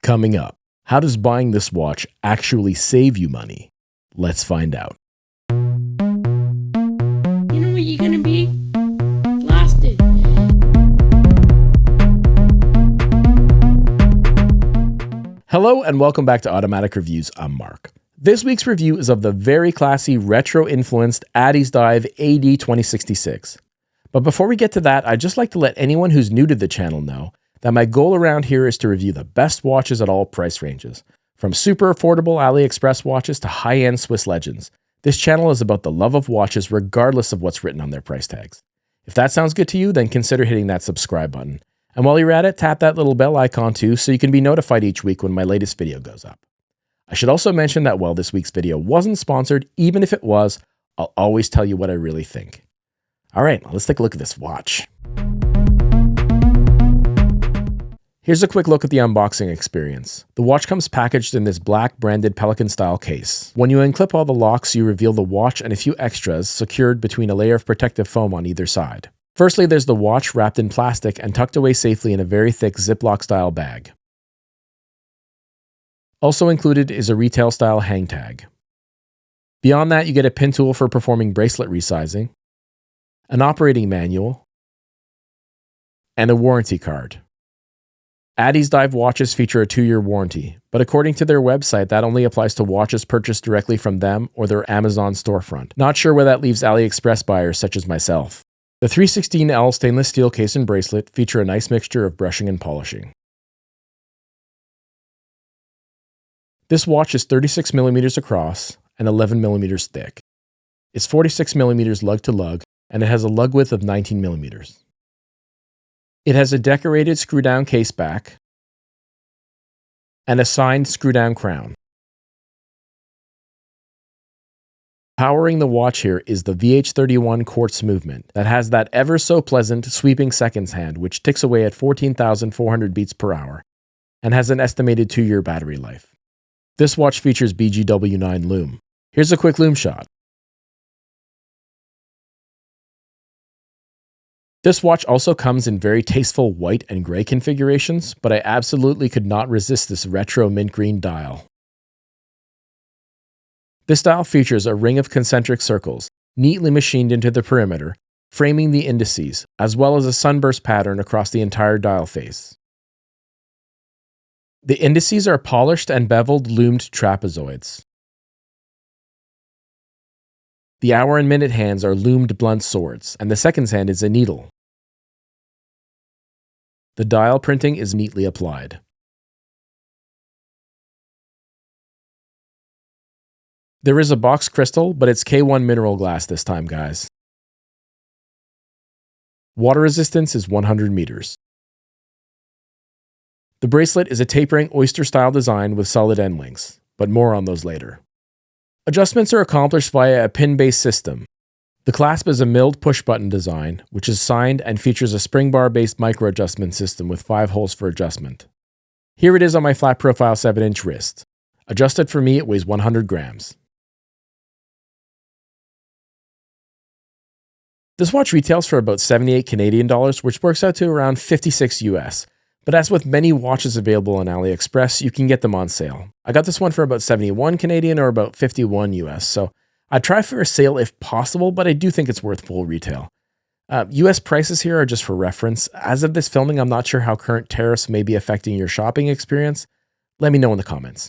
Coming up, how does buying this watch actually save you money? Let's find out. You know what you're gonna be? Blasted. Hello and welcome back to Automatic Reviews. I'm Mark. This week's review is of the very classy retro-influenced Addiesdive AD2066. But before we get to that, I'd just like to let anyone who's new to the channel know that my goal around here is to review the best watches at all price ranges. From super affordable AliExpress watches to high-end Swiss legends. This channel is about the love of watches regardless of what's written on their price tags. If that sounds good to you, then consider hitting that subscribe button. And while you're at it, tap that little bell icon too so you can be notified each week when my latest video goes up. I should also mention that while this week's video wasn't sponsored, even if it was, I'll always tell you what I really think. All right, let's take a look at this watch. Here's a quick look at the unboxing experience. The watch comes packaged in this black branded Pelican-style case. When you unclip all the locks, you reveal the watch and a few extras secured between a layer of protective foam on either side. Firstly, there's the watch wrapped in plastic and tucked away safely in a very thick Ziploc-style bag. Also included is a retail-style hang tag. Beyond that, you get a pin tool for performing bracelet resizing, an operating manual, and a warranty card. Addiesdive watches feature a 2-year warranty, but according to their website, that only applies to watches purchased directly from them or their Amazon storefront. Not sure where that leaves AliExpress buyers such as myself. The 316L stainless steel case and bracelet feature a nice mixture of brushing and polishing. This watch is 36mm across and 11mm thick. It's 46mm lug to lug, and it has a lug width of 19mm. It has a decorated screw-down case back and a signed screw-down crown. Powering the watch here is the VH31 quartz movement that has that ever so pleasant sweeping seconds hand which ticks away at 14,400 beats per hour and has an estimated 2-year battery life. This watch features BGW9 lume. Here's a quick lume shot. This watch also comes in very tasteful white and gray configurations, but I absolutely could not resist this retro mint green dial. This dial features a ring of concentric circles, neatly machined into the perimeter, framing the indices, as well as a sunburst pattern across the entire dial face. The indices are polished and beveled lumed trapezoids. The hour and minute hands are lumed blunt swords, and the seconds hand is a needle. The dial printing is neatly applied. There is a box crystal, but it's K1 mineral glass this time, guys. Water resistance is 100 meters. The bracelet is a tapering oyster-style design with solid end links, but more on those later. Adjustments are accomplished via a pin-based system. The clasp is a milled push-button design, which is signed and features a spring bar-based micro-adjustment system with 5 holes for adjustment. Here it is on my flat-profile 7-inch wrist. Adjusted for me, it weighs 100 grams. This watch retails for about 78 Canadian dollars, which works out to around 56 US. But as with many watches available on AliExpress, you can get them on sale. I got this one for about 71 Canadian or about 51 US, so I'd try for a sale if possible, but I do think it's worth full retail. US prices here are just for reference. As of this filming, I'm not sure how current tariffs may be affecting your shopping experience. Let me know in the comments.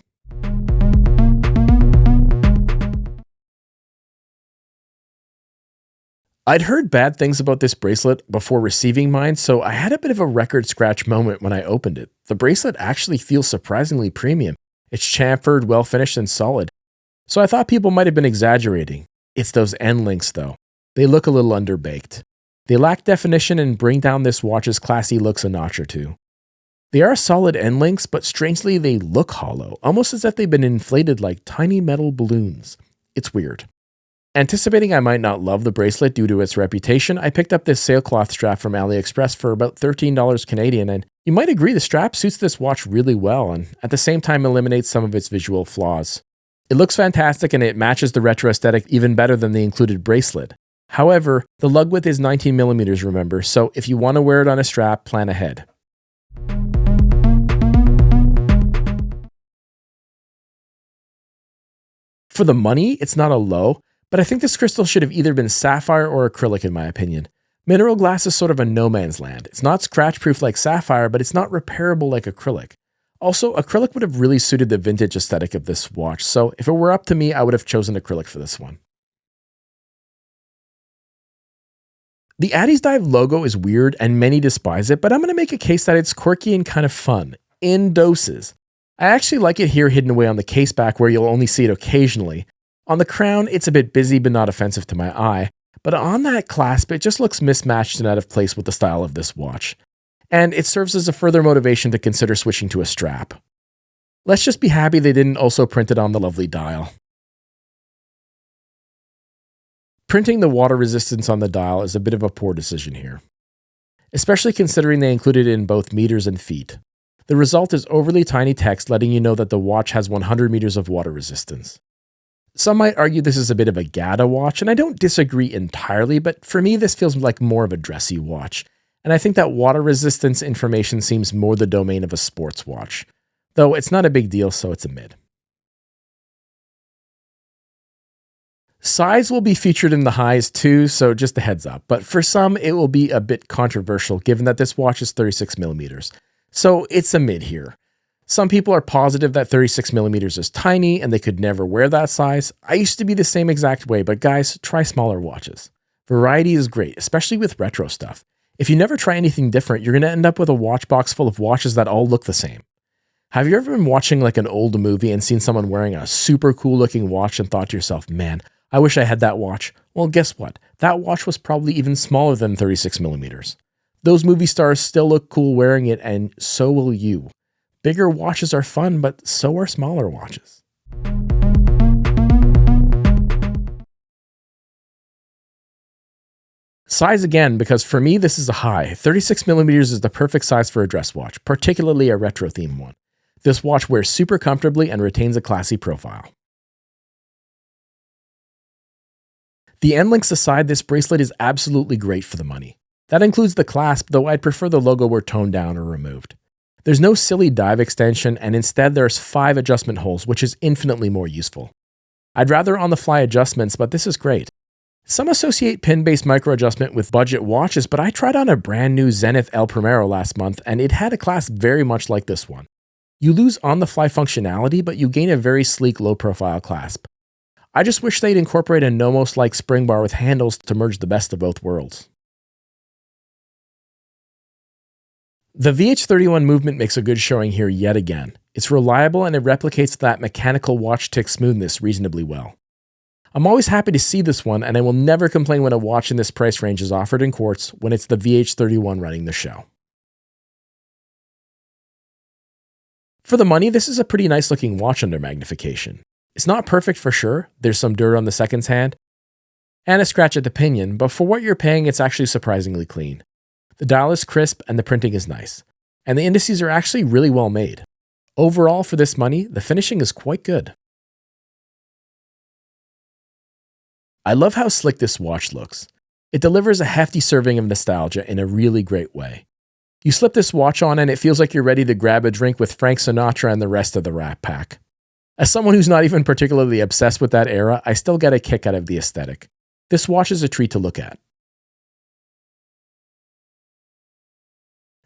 I'd heard bad things about this bracelet before receiving mine, so I had a bit of a record scratch moment when I opened it. The bracelet actually feels surprisingly premium. It's chamfered, well finished, and solid. So I thought people might have been exaggerating. It's those end links though. They look a little underbaked. They lack definition and bring down this watch's classy looks a notch or two. They are solid end links, but strangely they look hollow, almost as if they've been inflated like tiny metal balloons. It's weird. Anticipating I might not love the bracelet due to its reputation, I picked up this sailcloth strap from AliExpress for about $13 Canadian, and you might agree the strap suits this watch really well and at the same time eliminates some of its visual flaws. It looks fantastic and it matches the retro aesthetic even better than the included bracelet. However, the lug width is 19mm, remember, so if you want to wear it on a strap, plan ahead. For the money, it's not a low, but I think this crystal should have either been sapphire or acrylic in my opinion. Mineral glass is sort of a no man's land. It's not scratch proof like sapphire, but it's not repairable like acrylic. Also, acrylic would have really suited the vintage aesthetic of this watch, so if it were up to me, I would have chosen acrylic for this one. The Addiesdive logo is weird and many despise it, but I'm going to make a case that it's quirky and kind of fun, in doses. I actually like it here hidden away on the case back where you'll only see it occasionally. On the crown, it's a bit busy but not offensive to my eye, but on that clasp, it just looks mismatched and out of place with the style of this watch. And it serves as a further motivation to consider switching to a strap. Let's just be happy they didn't also print it on the lovely dial. Printing the water resistance on the dial is a bit of a poor decision here, especially considering they included it in both meters and feet. The result is overly tiny text letting you know that the watch has 100 meters of water resistance. Some might argue this is a bit of a gada watch, and I don't disagree entirely, but for me this feels like more of a dressy watch, and I think that water resistance information seems more the domain of a sports watch, though it's not a big deal, so it's a mid. Size will be featured in the highs too, so just a heads up, but for some it will be a bit controversial given that this watch is 36mm, so it's a mid here. Some people are positive that 36mm is tiny and they could never wear that size. I used to be the same exact way, but guys, try smaller watches. Variety is great, especially with retro stuff. If you never try anything different, you're going to end up with a watch box full of watches that all look the same. Have you ever been watching like an old movie and seen someone wearing a super cool looking watch and thought to yourself, man, I wish I had that watch? Well, guess what? That watch was probably even smaller than 36mm. Those movie stars still look cool wearing it, and so will you. Bigger watches are fun, but so are smaller watches. Size again, because for me this is a high. 36mm is the perfect size for a dress watch, particularly a retro themed one. This watch wears super comfortably and retains a classy profile. The end links aside, this bracelet is absolutely great for the money. That includes the clasp, though I'd prefer the logo were toned down or removed. There's no silly dive extension, and instead there's 5 adjustment holes, which is infinitely more useful. I'd rather on-the-fly adjustments, but this is great. Some associate pin-based micro-adjustment with budget watches, but I tried on a brand new Zenith El Primero last month, and it had a clasp very much like this one. You lose on-the-fly functionality, but you gain a very sleek low-profile clasp. I just wish they'd incorporate a Nomos-like spring bar with handles to merge the best of both worlds. The VH31 movement makes a good showing here yet again. It's reliable and it replicates that mechanical watch tick smoothness reasonably well. I'm always happy to see this one, and I will never complain when a watch in this price range is offered in quartz when it's the VH31 running the show. For the money, this is a pretty nice looking watch under magnification. It's not perfect for sure, there's some dirt on the seconds hand, and a scratch at the pinion, but for what you're paying it's actually surprisingly clean. The dial is crisp and the printing is nice, and the indices are actually really well made. Overall, for this money, the finishing is quite good. I love how slick this watch looks. It delivers a hefty serving of nostalgia in a really great way. You slip this watch on and it feels like you're ready to grab a drink with Frank Sinatra and the rest of the Rat Pack. As someone who's not even particularly obsessed with that era, I still get a kick out of the aesthetic. This watch is a treat to look at.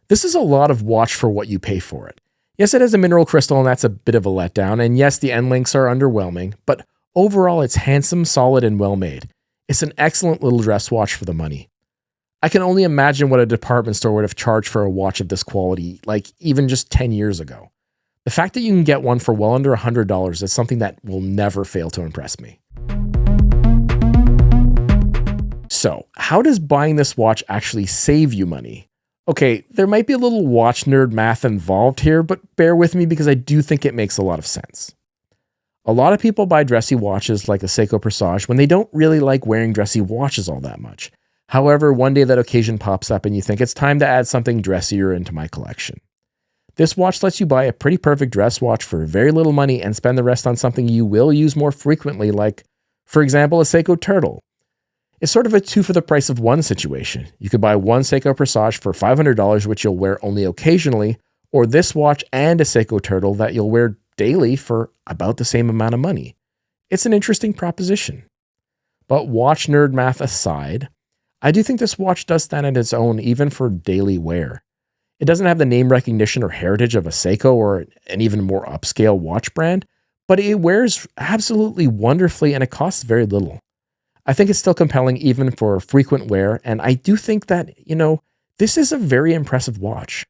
This is a lot of watch for what you pay for it. Yes, it has a mineral crystal and that's a bit of a letdown, and yes, the end links are underwhelming, but overall it's handsome, solid, and well made. It's an excellent little dress watch for the money. I can only imagine what a department store would have charged for a watch of this quality, like even just 10 years ago. The fact that you can get one for well under $100 is something that will never fail to impress me. So, how does buying this watch actually save you money? Okay, there might be a little watch nerd math involved here, but bear with me because I do think it makes a lot of sense. A lot of people buy dressy watches like a Seiko Presage when they don't really like wearing dressy watches all that much. However, one day that occasion pops up and you think it's time to add something dressier into my collection. This watch lets you buy a pretty perfect dress watch for very little money and spend the rest on something you will use more frequently, like, for example, a Seiko Turtle. It's sort of a 2 for the price of 1 situation. You could buy one Seiko Presage for $500, which you'll wear only occasionally, or this watch and a Seiko Turtle that you'll wear daily for about the same amount of money. it's an interesting proposition. But watch nerd math aside, I do think this watch does stand on its own even for daily wear. It doesn't have the name recognition or heritage of a Seiko or an even more upscale watch brand, but it wears absolutely wonderfully and it costs very little. I think it's still compelling even for frequent wear, and I do think that, this is a very impressive watch.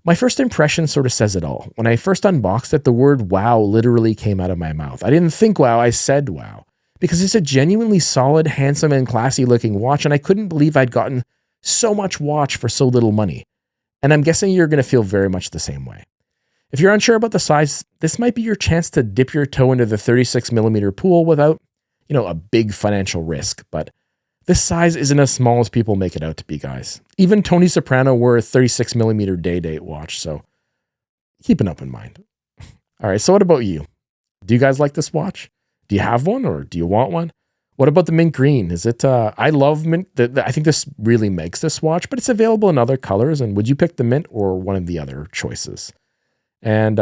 My first impression sort of says it all. When I first unboxed it, the word wow literally came out of my mouth. I didn't think wow, I said wow. Because it's a genuinely solid, handsome, and classy looking watch, and I couldn't believe I'd gotten so much watch for so little money. And I'm guessing you're going to feel very much the same way. If you're unsure about the size, this might be your chance to dip your toe into the 36mm pool without, a big financial risk. But this size isn't as small as people make it out to be, guys. Even Tony Soprano wore a 36mm day-date watch, so keep an open mind. All right, so what about you? Do you guys like this watch? Do you have one or do you want one? What about the mint green? Is it, I love mint. I think this really makes this watch, but it's available in other colors. And would you pick the mint or one of the other choices? And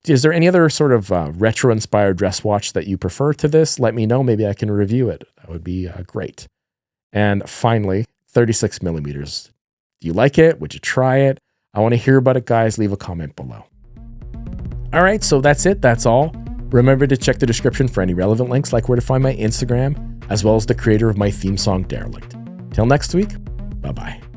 is there any other sort of retro inspired dress watch that you prefer to this? Let me know. Maybe I can review it. That would be great. And finally, 36mm. Do you like it? Would you try it? I want to hear about it, guys. Leave a comment below. All right, so that's it. That's all. Remember to check the description for any relevant links, like where to find my Instagram, as well as the creator of my theme song, Derelict. Till next week, bye-bye.